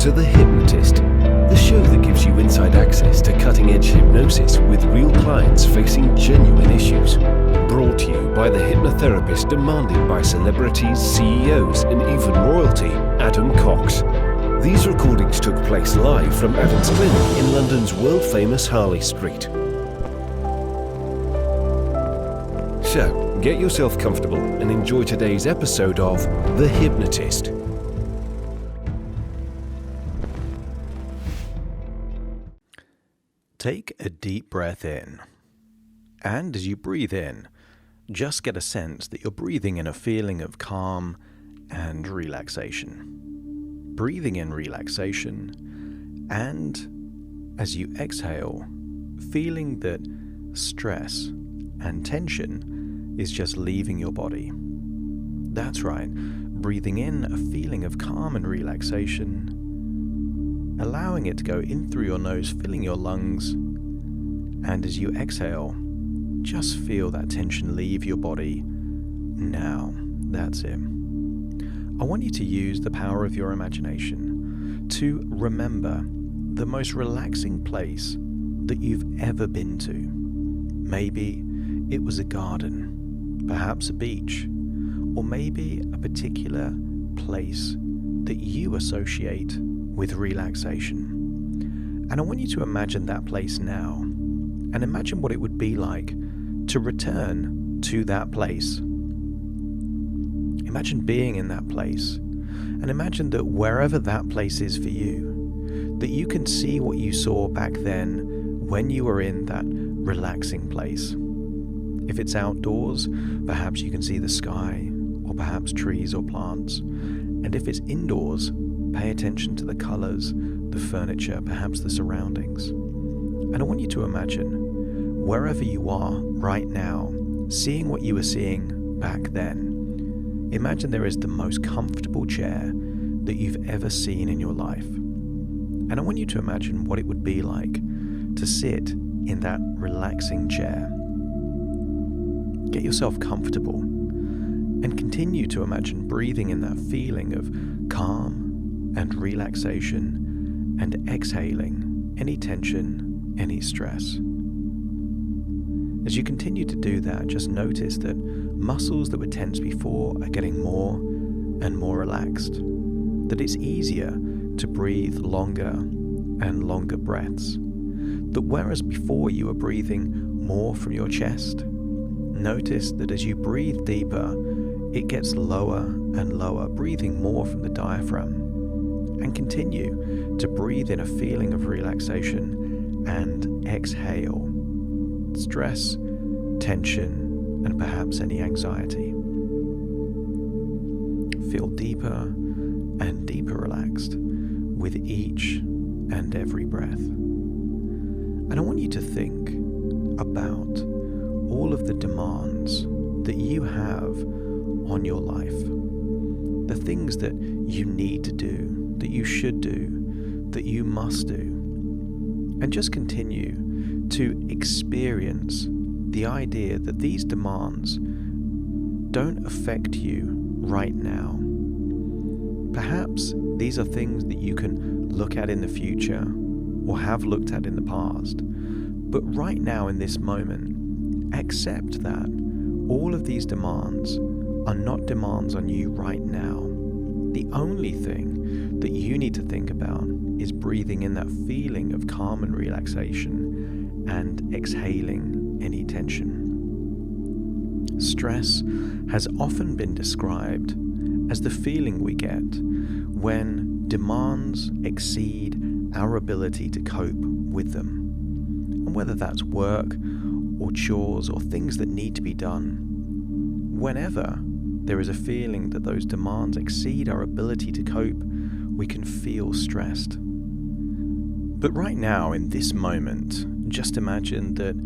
to The Hypnotist, the show that gives you inside access to cutting-edge hypnosis with real clients facing genuine issues. Brought to you by the hypnotherapist demanded by celebrities, CEOs, and even royalty, Adam Cox. These recordings took place live from Adam's clinic in London's world-famous Harley Street. So, get yourself comfortable and enjoy today's episode of The Hypnotist. Take a deep breath in, and as you breathe in, just get a sense that you're breathing in a feeling of calm and relaxation. Breathing in relaxation, and as you exhale, feeling that stress and tension is just leaving your body. That's right, breathing in a feeling of calm and relaxation, allowing it to go in through your nose, filling your lungs, and as you exhale, just feel that tension leave your body. Now, that's it. I want you to use the power of your imagination to remember the most relaxing place that you've ever been to. Maybe it was a garden, perhaps a beach, or maybe a particular place that you associate with relaxation. And I want you to imagine that place now, and imagine what it would be like to return to that place. Imagine being in that place, and imagine that wherever that place is for you, that you can see what you saw back then when you were in that relaxing place. If it's outdoors, perhaps you can see the sky, or perhaps trees or plants. And if it's indoors, pay attention to the colors, the furniture, perhaps the surroundings. And I want you to imagine, wherever you are right now, seeing what you were seeing back then. Imagine there is the most comfortable chair that you've ever seen in your life. And I want you to imagine what it would be like to sit in that relaxing chair. Get yourself comfortable and continue to imagine breathing in that feeling of calm and relaxation, and exhaling any tension, any stress. As you continue to do that, just notice that muscles that were tense before are getting more and more relaxed, that it's easier to breathe longer and longer breaths, that whereas before you were breathing more from your chest, notice that as you breathe deeper, it gets lower and lower, breathing more from the diaphragm. And continue to breathe in a feeling of relaxation and exhale stress, tension, and perhaps any anxiety. Feel deeper and deeper relaxed with each and every breath. And I want you to think about all of the demands that you have on your life, the things that you need to do, that you should do, that you must do, and just continue to experience the idea that these demands don't affect you right now. Perhaps these are things that you can look at in the future or have looked at in the past, but right now in this moment, accept that all of these demands are not demands on you right now. The only thing that you need to think about is breathing in that feeling of calm and relaxation and exhaling any tension. Stress has often been described as the feeling we get when demands exceed our ability to cope with them. And whether that's work or chores or things that need to be done, whenever there is a feeling that those demands exceed our ability to cope, we can feel stressed. But right now, in this moment, just imagine that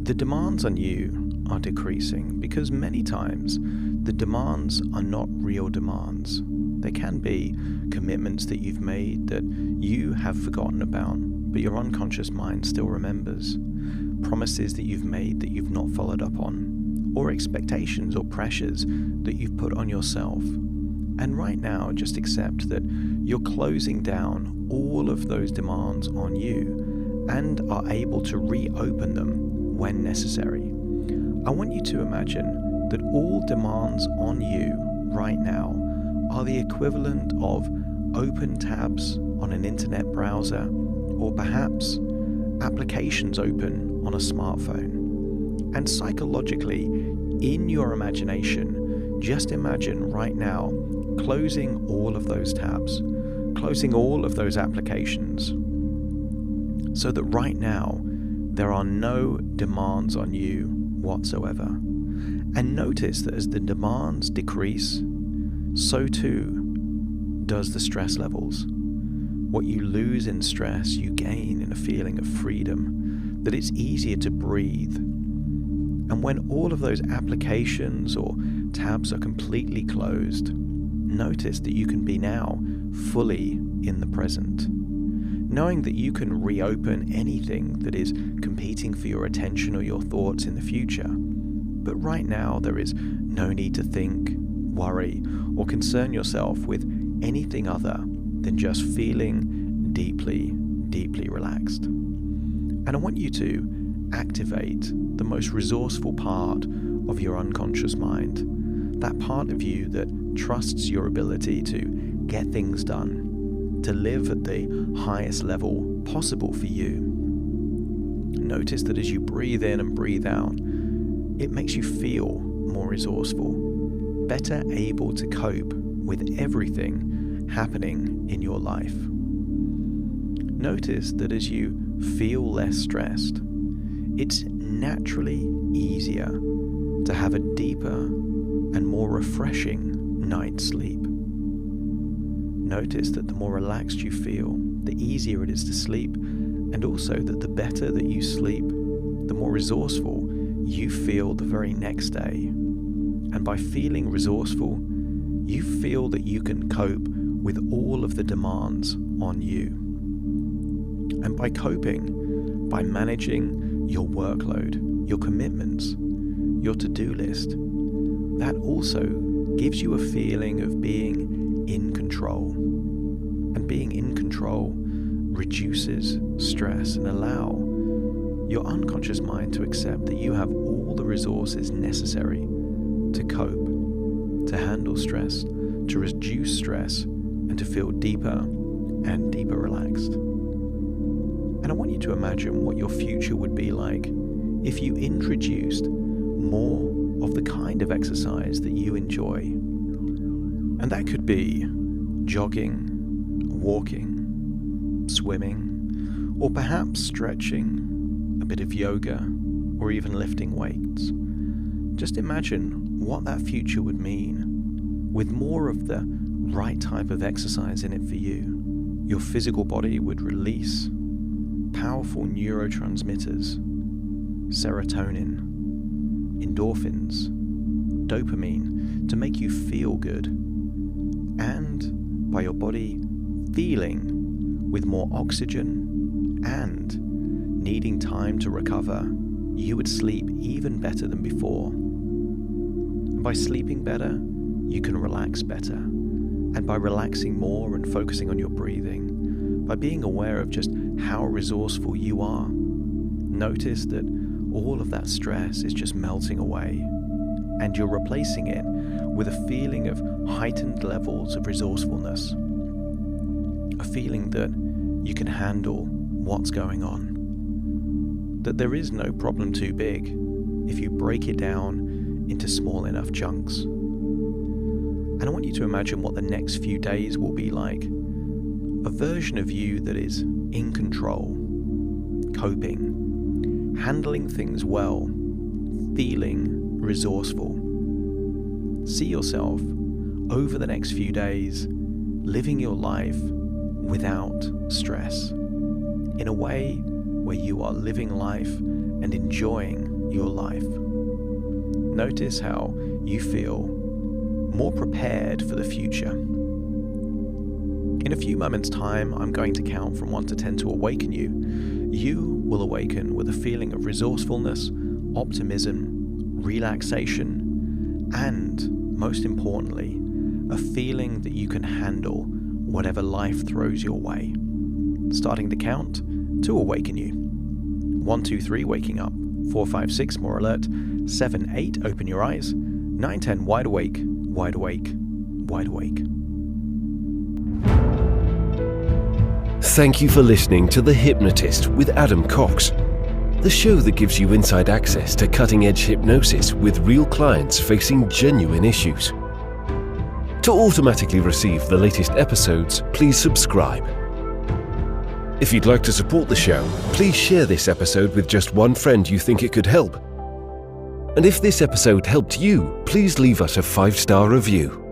the demands on you are decreasing, because many times the demands are not real demands. They can be commitments that you've made that you have forgotten about, but your unconscious mind still remembers. Promises that you've made that you've not followed up on, or expectations or pressures that you've put on yourself. And right now, just accept that you're closing down all of those demands on you and are able to reopen them when necessary. I want you to imagine that all demands on you right now are the equivalent of open tabs on an internet browser, or perhaps applications open on a smartphone. And psychologically, in your imagination, just imagine right now closing all of those tabs, closing all of those applications, so that right now there are no demands on you whatsoever. And notice that as the demands decrease, so too does the stress levels. What you lose in stress, you gain in a feeling of freedom, that it's easier to breathe. And when all of those applications or tabs are completely closed, notice that you can be now fully in the present, knowing that you can reopen anything that is competing for your attention or your thoughts in the future. But right now, there is no need to think, worry, or concern yourself with anything other than just feeling deeply, deeply relaxed. And I want you to activate the most resourceful part of your unconscious mind, that part of you that trusts your ability to get things done, to live at the highest level possible for you. Notice that as you breathe in and breathe out, it makes you feel more resourceful, better able to cope with everything happening in your life. Notice that as you feel less stressed, it's naturally easier to have a deeper and more refreshing night's sleep. Notice that the more relaxed you feel, the easier it is to sleep, and also that the better that you sleep, the more resourceful you feel the very next day. And by feeling resourceful, you feel that you can cope with all of the demands on you. And by coping, by managing your workload, your commitments, your to-do list, that also gives you a feeling of being in control. And being in control reduces stress and allow your unconscious mind to accept that you have all the resources necessary to cope, to handle stress, to reduce stress, and to feel deeper and deeper relaxed. And I want you to imagine what your future would be like if you introduced more of the kind of exercise that you enjoy. And that could be jogging, walking, swimming, or perhaps stretching, a bit of yoga, or even lifting weights. Just imagine what that future would mean with more of the right type of exercise in it for you. Your physical body would release powerful neurotransmitters, serotonin, endorphins, dopamine to make you feel good. And by your body feeling with more oxygen and needing time to recover, you would sleep even better than before. And by sleeping better, you can relax better. And by relaxing more and focusing on your breathing, by being aware of just how resourceful you are, notice that all of that stress is just melting away, and you're replacing it with a feeling of heightened levels of resourcefulness, a feeling that you can handle what's going on, that there is no problem too big if you break it down into small enough chunks. And I want you to imagine what the next few days will be like. A version of you that is in control, coping, handling things well, feeling resourceful. See yourself over the next few days living your life without stress, in a way where you are living life and enjoying your life. Notice how you feel more prepared for the future. In a few moments' time, I'm going to count from 1 to 10 to awaken you. You will awaken with a feeling of resourcefulness, optimism, relaxation, and, most importantly, a feeling that you can handle whatever life throws your way. Starting to count to awaken you. 1, 2, 3, waking up. 4, 5, 6, more alert. 7, 8, open your eyes. 9, 10, wide awake, wide awake, wide awake. Thank you for listening to The Hypnotist with Adam Cox, the show that gives you inside access to cutting-edge hypnosis with real clients facing genuine issues. To automatically receive the latest episodes, please subscribe. If you'd like to support the show, please share this episode with just one friend you think it could help. And if this episode helped you, please leave us a 5-star review.